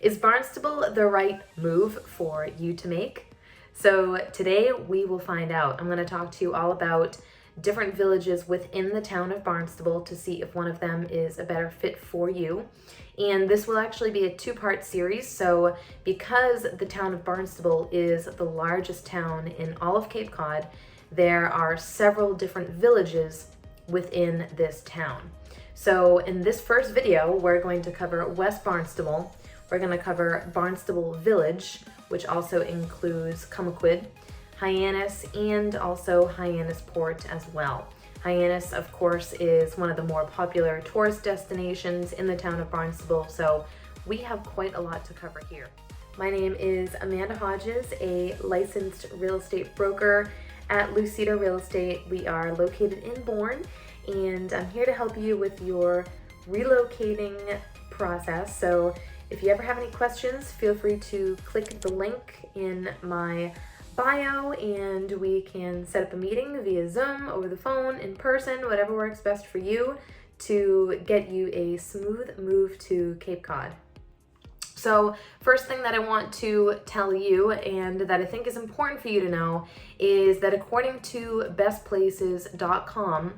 Is Barnstable the right move for you to make? So today we will find out. I'm going to talk to you all about different villages within the town of Barnstable to see if one of them is a better fit for you. And this will actually be a two-part series. So because the town of Barnstable is the largest town in all of Cape Cod, there are several different villages within this town. So in this first video, we're going to cover West Barnstable. We're going to cover Barnstable Village, which also includes Cummaquid, Hyannis, and also Hyannis Port as well. Hyannis, of course, is one of the more popular tourist destinations in the town of Barnstable, so we have quite a lot to cover here. My name is Amanda Hodges, a licensed real estate broker at Lucida Real Estate. We are located in Bourne, and I'm here to help you with your relocating process. So if you ever have any questions, feel free to click the link in my bio and we can set up a meeting via Zoom, over the phone, in person, whatever works best for you to get you a smooth move to Cape Cod. So first thing that I want to tell you and that I think is important for you to know is that according to bestplaces.com,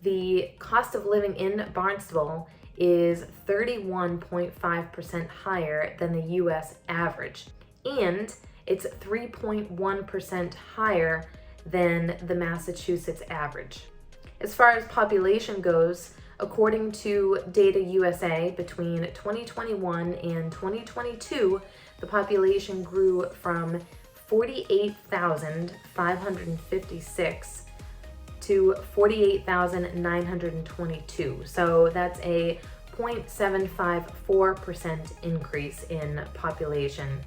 the cost of living in Barnstable is 31.5% higher than the US average, and it's 3.1% higher than the Massachusetts average. As far as population goes, according to Data USA, between 2021 and 2022, the population grew from 48,556 to 48,922. So that's a 0.754% increase in population.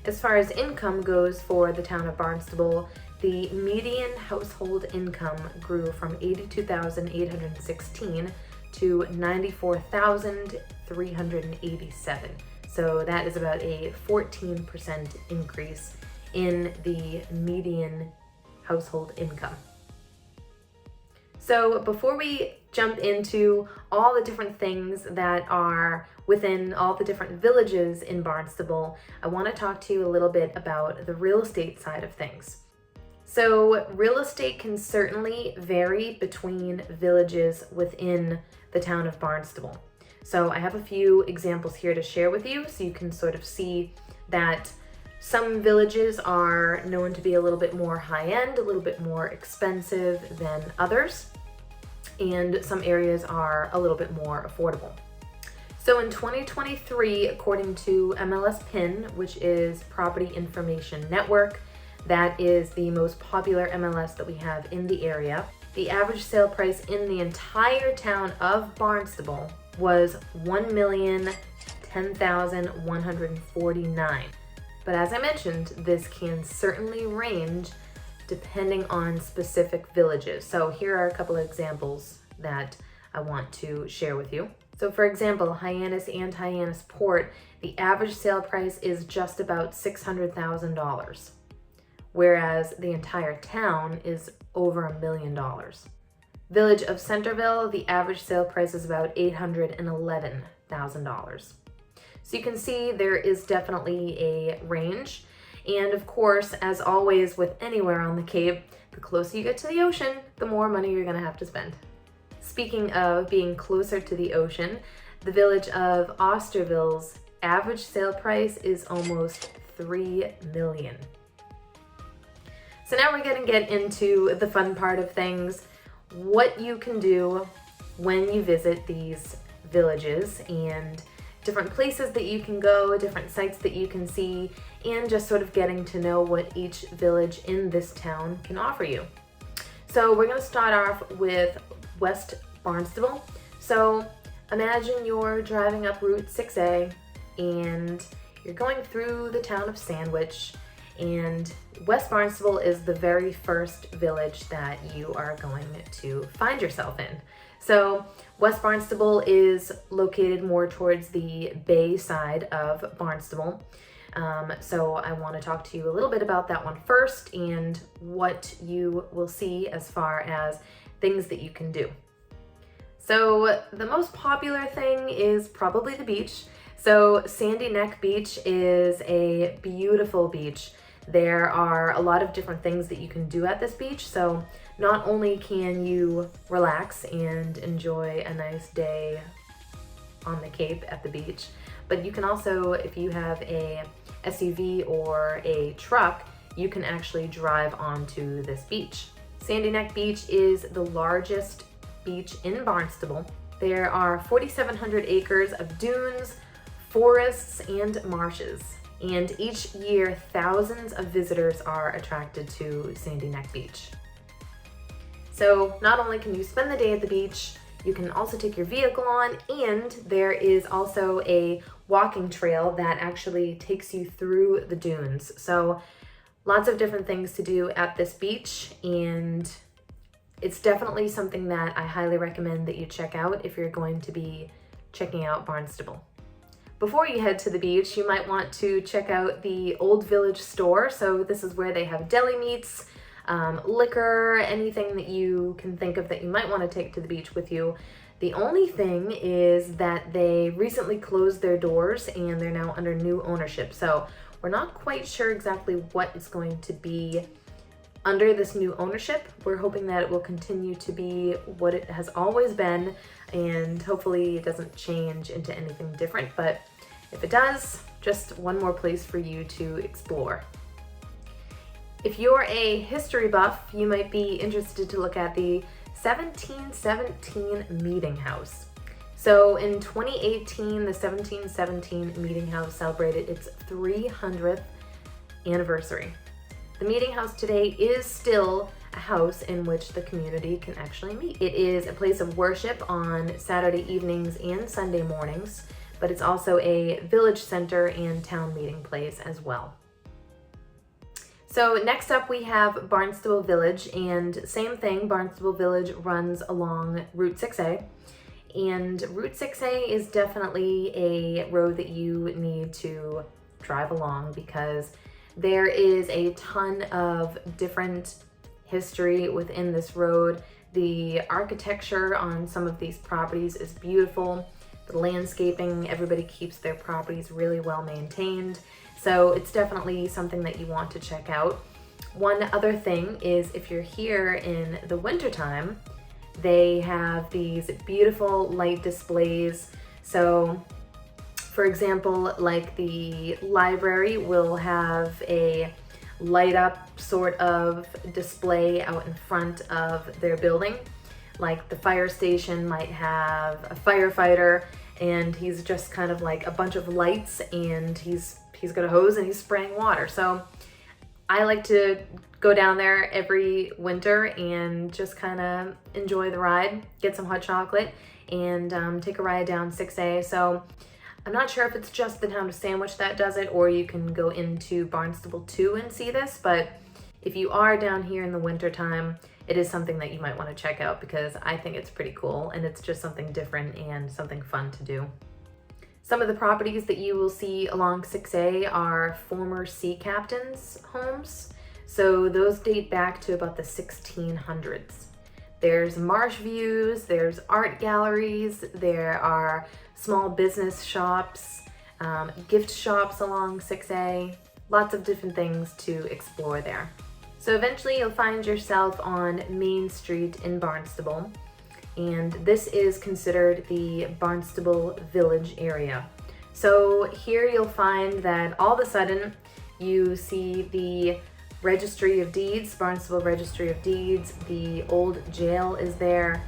As far as income goes for the town of Barnstable, the median household income grew from 82,816 to 94,387. So that is about a 14% increase in the median household income. So before we jump into all the different things that are within all the different villages in Barnstable, I want to talk to you a little bit about the real estate side of things. So real estate can certainly vary between villages within the town of Barnstable. So I have a few examples here to share with you so you can sort of see that some villages are known to be a little bit more high-end, a little bit more expensive than others, and some areas are a little bit more affordable. So in 2023, according to MLS PIN, which is Property Information Network, that is the most popular MLS that we have in the area, the average sale price in the entire town of Barnstable was $1,010,149. But as I mentioned, this can certainly range depending on specific villages. So here are a couple of examples that I want to share with you. So for example, Hyannis and Hyannis Port, the average sale price is just about $600,000, whereas the entire town is over $1 million. Village of Centerville, the average sale price is about $811,000. So you can see there is definitely a range. And of course, as always with anywhere on the Cape, the closer you get to the ocean, the more money you're gonna have to spend. Speaking of being closer to the ocean, the village of Osterville's average sale price is almost $3 million. So now we're gonna get into the fun part of things, what you can do when you visit these villages and different places that you can go, different sites that you can see, and just sort of getting to know what each village in this town can offer you. So we're gonna start off with West Barnstable. So imagine you're driving up Route 6A and you're going through the town of Sandwich, and West Barnstable is the very first village that you are going to find yourself in. So West Barnstable is located more towards the bay side of Barnstable. So I want to talk to you a little bit about that one first and what you will see as far as things that you can do. So the most popular thing is probably the beach. So Sandy Neck Beach is a beautiful beach. There are a lot of different things that you can do at this beach. So not only can you relax and enjoy a nice day on the Cape at the beach, but you can also, if you have a SUV or a truck, you can actually drive onto this beach. Sandy Neck Beach is the largest beach in Barnstable. There are 4,700 acres of dunes, forests, and marshes. And each year, thousands of visitors are attracted to Sandy Neck Beach. So not only can you spend the day at the beach, you can also take your vehicle on, and there is also a walking trail that actually takes you through the dunes. So lots of different things to do at this beach, and it's definitely something that I highly recommend that you check out if you're going to be checking out Barnstable. Before you head to the beach, you might want to check out the Old Village store. So this is where they have deli meats, liquor, anything that you can think of that you might want to take to the beach with you. The only thing is that they recently closed their doors and they're now under new ownership. So we're not quite sure exactly what is going to be under this new ownership. We're hoping that it will continue to be what it has always been, and hopefully it doesn't change into anything different. But if it does, just one more place for you to explore. If you're a history buff, you might be interested to look at the 1717 Meeting House. So in 2018, the 1717 Meeting House celebrated its 300th anniversary. The Meeting House today is still a house in which the community can actually meet. It is a place of worship on Saturday evenings and Sunday mornings, but it's also a village center and town meeting place as well. So next up we have Barnstable Village, and same thing, Barnstable Village runs along Route 6A. And Route 6A is definitely a road that you need to drive along because there is a ton of different history within this road. The architecture on some of these properties is beautiful. The landscaping, everybody keeps their properties really well maintained. So it's definitely something that you want to check out. One other thing is if you're here in the wintertime, they have these beautiful light displays. So for example, like the library will have a light up sort of display out in front of their building. Like the fire station might have a firefighter and he's just kind of like a bunch of lights and he's got a hose and he's spraying water. So I like to go down there every winter and just kind of enjoy the ride, get some hot chocolate, and take a ride down 6A. So I'm not sure if it's just the town of Sandwich that does it, or you can go into Barnstable 2 and see this, but if you are down here in the winter time, it is something that you might want to check out because I think it's pretty cool and it's just something different and something fun to do. Some of the properties that you will see along 6A are former sea captains' homes. So those date back to about the 1600s. There's marsh views, there's art galleries, there are small business shops, gift shops along 6A, lots of different things to explore there. So eventually you'll find yourself on Main Street in Barnstable, and this is considered the Barnstable Village area. So here you'll find that all of a sudden you see the Registry of Deeds, Barnstable Registry of Deeds, the old jail is there,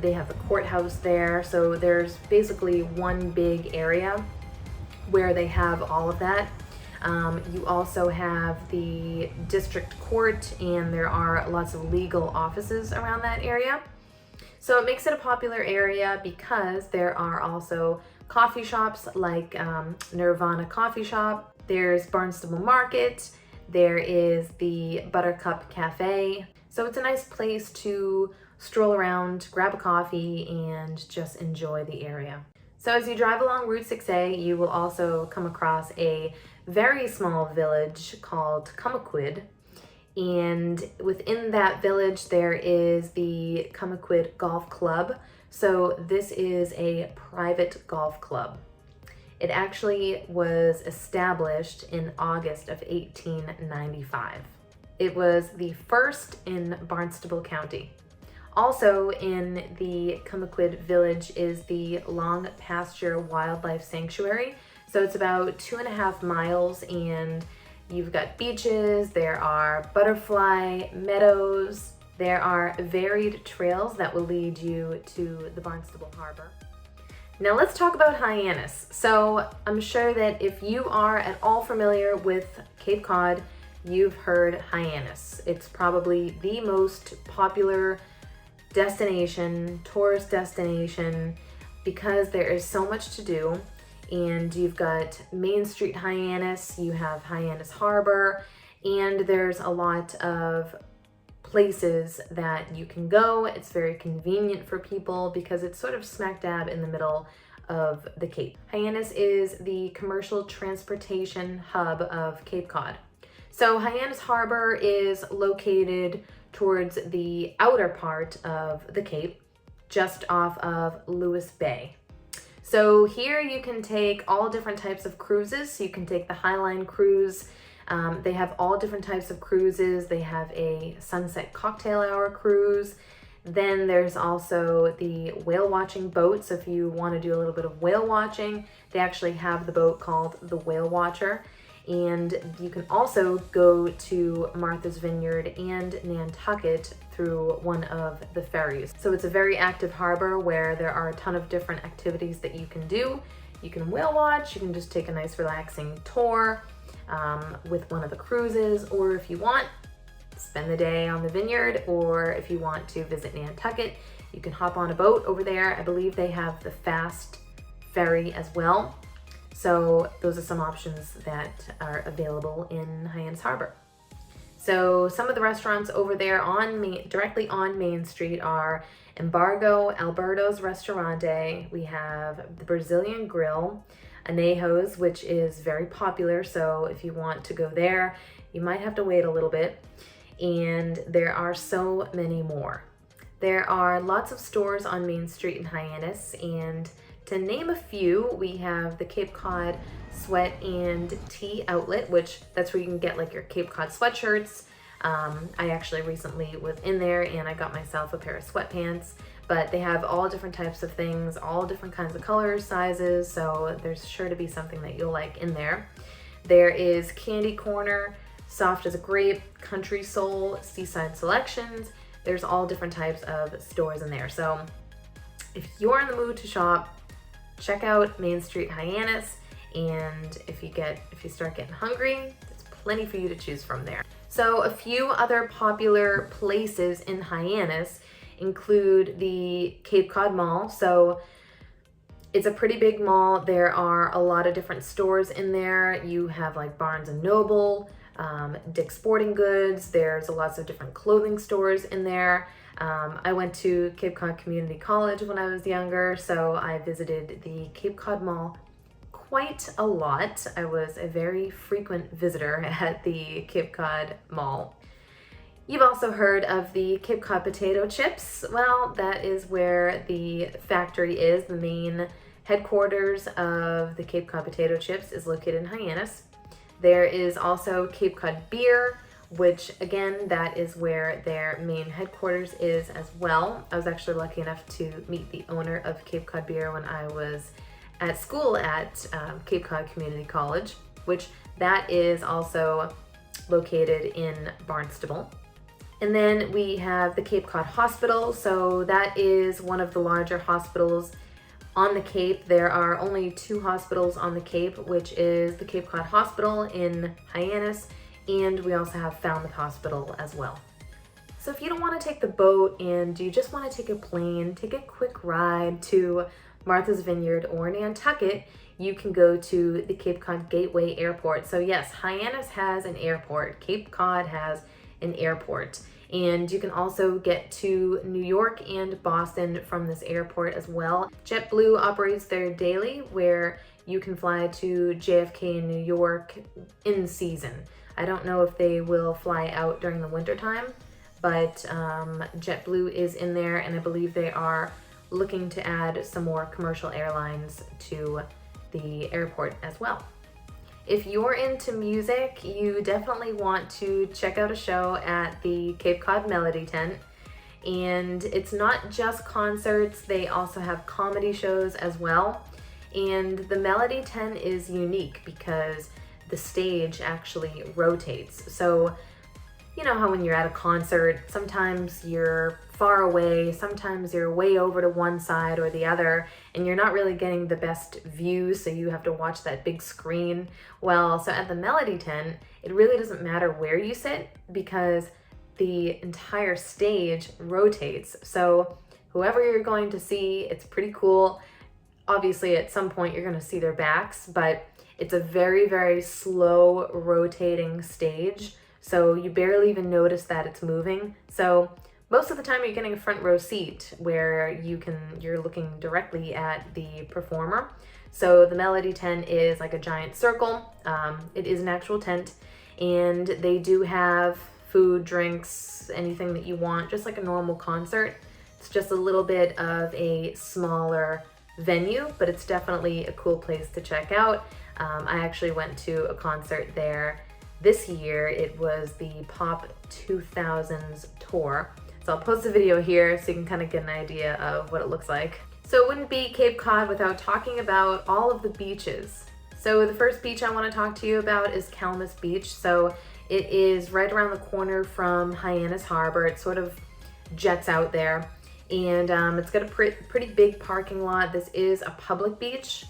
they have the courthouse there, so there's basically one big area where they have all of that. You also have the district court, and there are lots of legal offices around that area. So it makes it a popular area because there are also coffee shops like Nirvana Coffee Shop, there's Barnstable Market, there is the Buttercup Cafe. So it's a nice place to stroll around, grab a coffee, and just enjoy the area. So as you drive along Route 6A, you will also come across a very small village called Cummaquid. And within that village, there is the Cummaquid Golf Club. So this is a private golf club. It actually was established in August of 1895. It was the first in Barnstable County. Also in the Cummaquid Village is the Long Pasture Wildlife Sanctuary. So it's about 2.5 miles, and you've got beaches, there are butterfly meadows, there are varied trails that will lead you to the Barnstable Harbor. Now let's talk about Hyannis. So I'm sure that if you are at all familiar with Cape Cod, you've heard Hyannis. It's probably the most popular destination, tourist destination, because there is so much to do. And you've got Main Street Hyannis, you have Hyannis Harbor, and there's a lot of places that you can go. It's very convenient for people because it's sort of smack dab in the middle of the Cape. Hyannis is the commercial transportation hub of Cape Cod. So Hyannis Harbor is located towards the outer part of the Cape, just off of Lewis Bay. So here you can take all different types of cruises. So you can take the Highline cruise. They have all different types of cruises. They have a sunset cocktail hour cruise. Then there's also the whale watching boat. So if you want to do a little bit of whale watching, they actually have the boat called the Whale Watcher. And you can also go to Martha's Vineyard and Nantucket through one of the ferries. So it's a very active harbor where there are a ton of different activities that you can do. You can whale watch, you can just take a nice relaxing tour with one of the cruises, or if you want, spend the day on the vineyard, or if you want to visit Nantucket, you can hop on a boat over there. I believe they have the fast ferry as well. So those are some options that are available in Hyannis Harbor. So some of the restaurants over there directly on Main Street are Embargo, Alberto's Restaurante. We have the Brazilian Grill, Anejo's, which is very popular. So if you want to go there, you might have to wait a little bit. And there are so many more. There are lots of stores on Main Street in Hyannis, and to name a few, we have the Cape Cod Sweat and Tea Outlet, which that's where you can get like your Cape Cod sweatshirts. I actually recently was in there and I got myself a pair of sweatpants, but they have all different types of things, all different kinds of colors, sizes, so there's sure to be something that you'll like in there. There is Candy Corner, Soft as a Grape, Country Soul, Seaside Selections. There's all different types of stores in there. So if you're in the mood to shop, check out Main Street Hyannis, and if you start getting hungry, there's plenty for you to choose from there. So a few other popular places in Hyannis include the Cape Cod Mall. So it's a pretty big mall. There are a lot of different stores in there. You have like Barnes and Noble, Dick's Sporting Goods. There's lots of different clothing stores in there. I went to Cape Cod Community College when I was younger, so I visited the Cape Cod Mall quite a lot. I was a very frequent visitor at the Cape Cod Mall. You've also heard of the Cape Cod potato chips. Well, that is where the factory is. The main headquarters of the Cape Cod potato chips is located in Hyannis. There is also Cape Cod beer, which again, that is where their main headquarters is as well. I was actually lucky enough to meet the owner of Cape Cod Beer when I was at school at Cape Cod Community College, which that is also located in Barnstable. And then we have the Cape Cod Hospital. So that is one of the larger hospitals on the Cape. There are only 2 hospitals on the Cape, which is the Cape Cod Hospital in Hyannis, and we also have Falmouth Hospital as well. So if you don't want to take the boat and you just want to take a plane, take a quick ride to Martha's Vineyard or Nantucket, you can go to the Cape Cod Gateway Airport. So yes, Hyannis has an airport. Cape Cod has an airport. And you can also get to New York and Boston from this airport as well. JetBlue operates there daily, where you can fly to JFK in New York in season. I don't know if they will fly out during the winter time, but JetBlue is in there, and I believe they are looking to add some more commercial airlines to the airport as well. If you're into music, you definitely want to check out a show at the Cape Cod Melody Tent. And it's not just concerts, they also have comedy shows as well. And the Melody Tent is unique because the stage actually rotates. So, you know how when you're at a concert, sometimes you're far away, sometimes you're way over to one side or the other, and you're not really getting the best view, so you have to watch that big screen. Well, so at the Melody Tent, it really doesn't matter where you sit because the entire stage rotates. So whoever you're going to see, it's pretty cool. Obviously, at some point you're going to see their backs, but it's a very, very slow rotating stage. So you barely even notice that it's moving. So most of the time you're getting a front row seat where you're looking directly at the performer. So the Melody Tent is like a giant circle. It is an actual tent, and they do have food, drinks, anything that you want, just like a normal concert. It's just a little bit of a smaller venue, but it's definitely a cool place to check out. I actually went to a concert there this year. It was the Pop 2000s tour. So I'll post a video here so you can kind of get an idea of what it looks like. So it wouldn't be Cape Cod without talking about all of the beaches. So the first beach I want to talk to you about is Hyannis Beach. So it is right around the corner from Hyannis Harbor. It sort of jets out there, and it's got a pretty big parking lot. This is a public beach.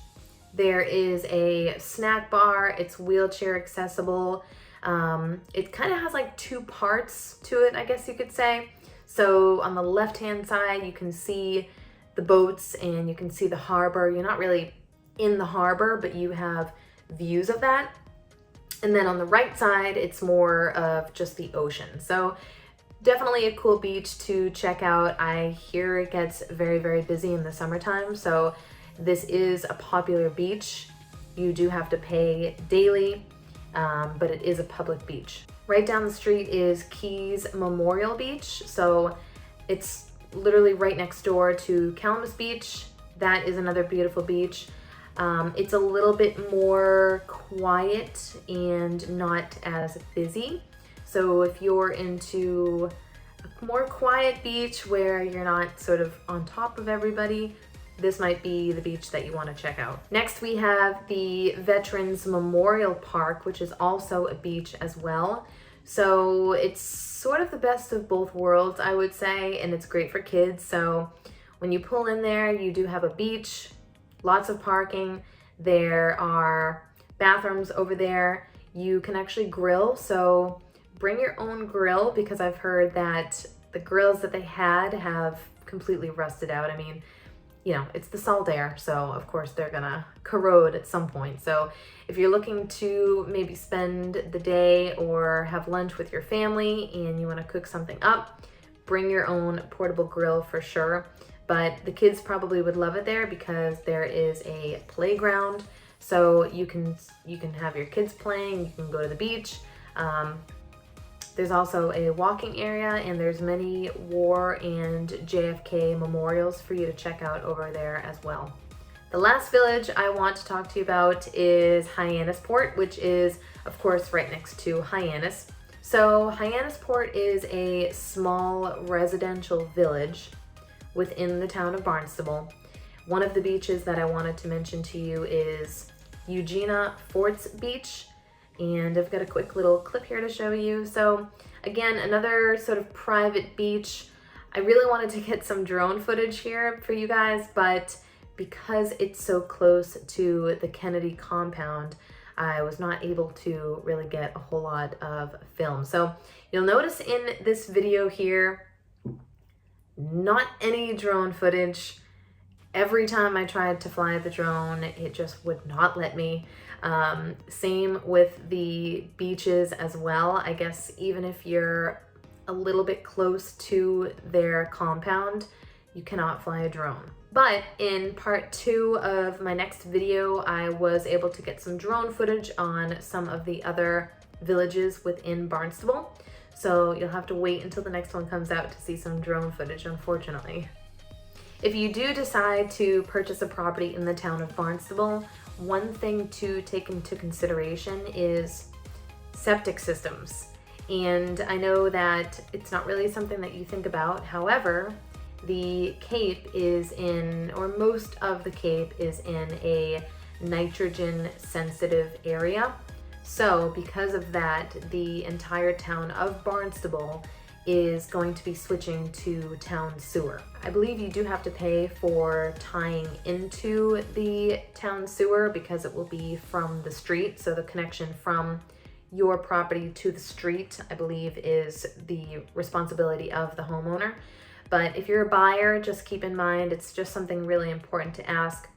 There is a snack bar. It's wheelchair accessible. It kind of has like two parts to it, I guess you could say. So on the left-hand side, you can see the boats and you can see the harbor. You're not really in the harbor, but you have views of that. And then on the right side, it's more of just the ocean. So definitely a cool beach to check out. I hear it gets very, very busy in the summertime. So this is a popular beach. You do have to pay daily, but it is a public beach. Right down the street is Keys Memorial Beach. So it's literally right next door to Hyannis Beach. That is another beautiful beach. It's a little bit more quiet and not as busy. So if you're into a more quiet beach where you're not sort of on top of everybody, this might be the beach that you want to check out. Next, we have the Veterans Memorial Park, which is also a beach as well. So it's sort of the best of both worlds, I would say, and it's great for kids. So when you pull in there, you do have a beach, lots of parking. There are bathrooms over there. You can actually grill, so bring your own grill, because I've heard that the grills that they had have completely rusted out. I mean, you know, it's the salt air, so of course they're gonna corrode at some point. So if you're looking to maybe spend the day or have lunch with your family and you want to cook something up, bring your own portable grill for sure. But the kids probably would love it there because there is a playground, so you can have your kids playing. You can go to the beach. There's also a walking area, and there's many war and JFK memorials for you to check out over there as well. The last village I want to talk to you about is Hyannis Port, which is, of course, right next to Hyannis. So Hyannis Port is a small residential village within the town of Barnstable. One of the beaches that I wanted to mention to you is Eugenia Forts Beach, and I've got a quick little clip here to show you. So again, another sort of private beach. I really wanted to get some drone footage here for you guys, but because it's so close to the Kennedy compound, I was not able to really get a whole lot of film. So you'll notice in this video here, not any drone footage. Every time I tried to fly the drone, it just would not let me. Same with the beaches as well. I guess even if you're a little bit close to their compound, you cannot fly a drone. But in part 2 of my next video, I was able to get some drone footage on some of the other villages within Barnstable. So you'll have to wait until the next one comes out to see some drone footage, unfortunately. If you do decide to purchase a property in the town of Barnstable, one thing to take into consideration is septic systems. And I know that it's not really something that you think about. However, the Cape is in, or most of the Cape is in a nitrogen sensitive area. So because of that, the entire town of Barnstable is going to be switching to town sewer. I believe you do have to pay for tying into the town sewer because it will be from the street. So the connection from your property to the street, I believe, is the responsibility of the homeowner. But if you're a buyer, just keep in mind, it's just something really important to ask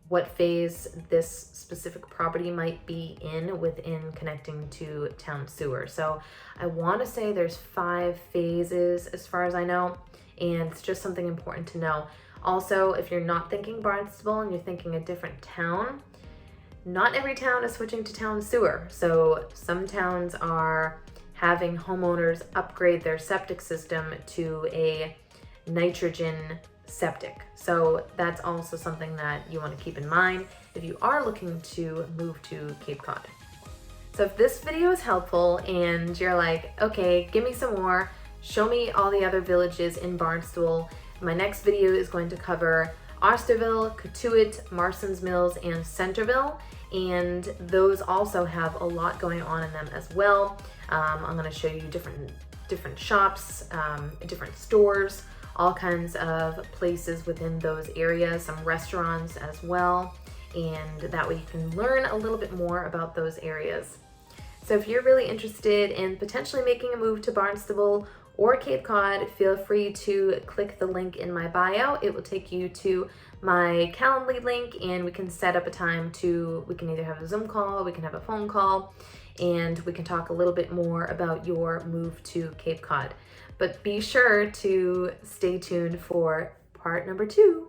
what phase this specific property might be in within connecting to town sewer. So I want to say there's 5 phases as far as I know, and it's just something important to know. Also, if you're not thinking Barnstable and you're thinking a different town, not every town is switching to town sewer. So some towns are having homeowners upgrade their septic system to a nitrogen septic. So that's also something that you want to keep in mind if you are looking to move to Cape Cod. So if this video is helpful and you're like, okay, give me some more, show me all the other villages in Barnstable. My next video is going to cover Austerville, Cummaquid, Marston's Mills, and Centerville, and those also have a lot going on in them as well. I'm going to show you different shops, different stores, all kinds of places within those areas, some restaurants as well, and that way you can learn a little bit more about those areas. So if you're really interested in potentially making a move to Barnstable or Cape Cod, feel free to click the link in my bio. It will take you to my Calendly link, and we can set up a time we can either have a Zoom call, we can have a phone call, and we can talk a little bit more about your move to Cape Cod. But be sure to stay tuned for part number 2.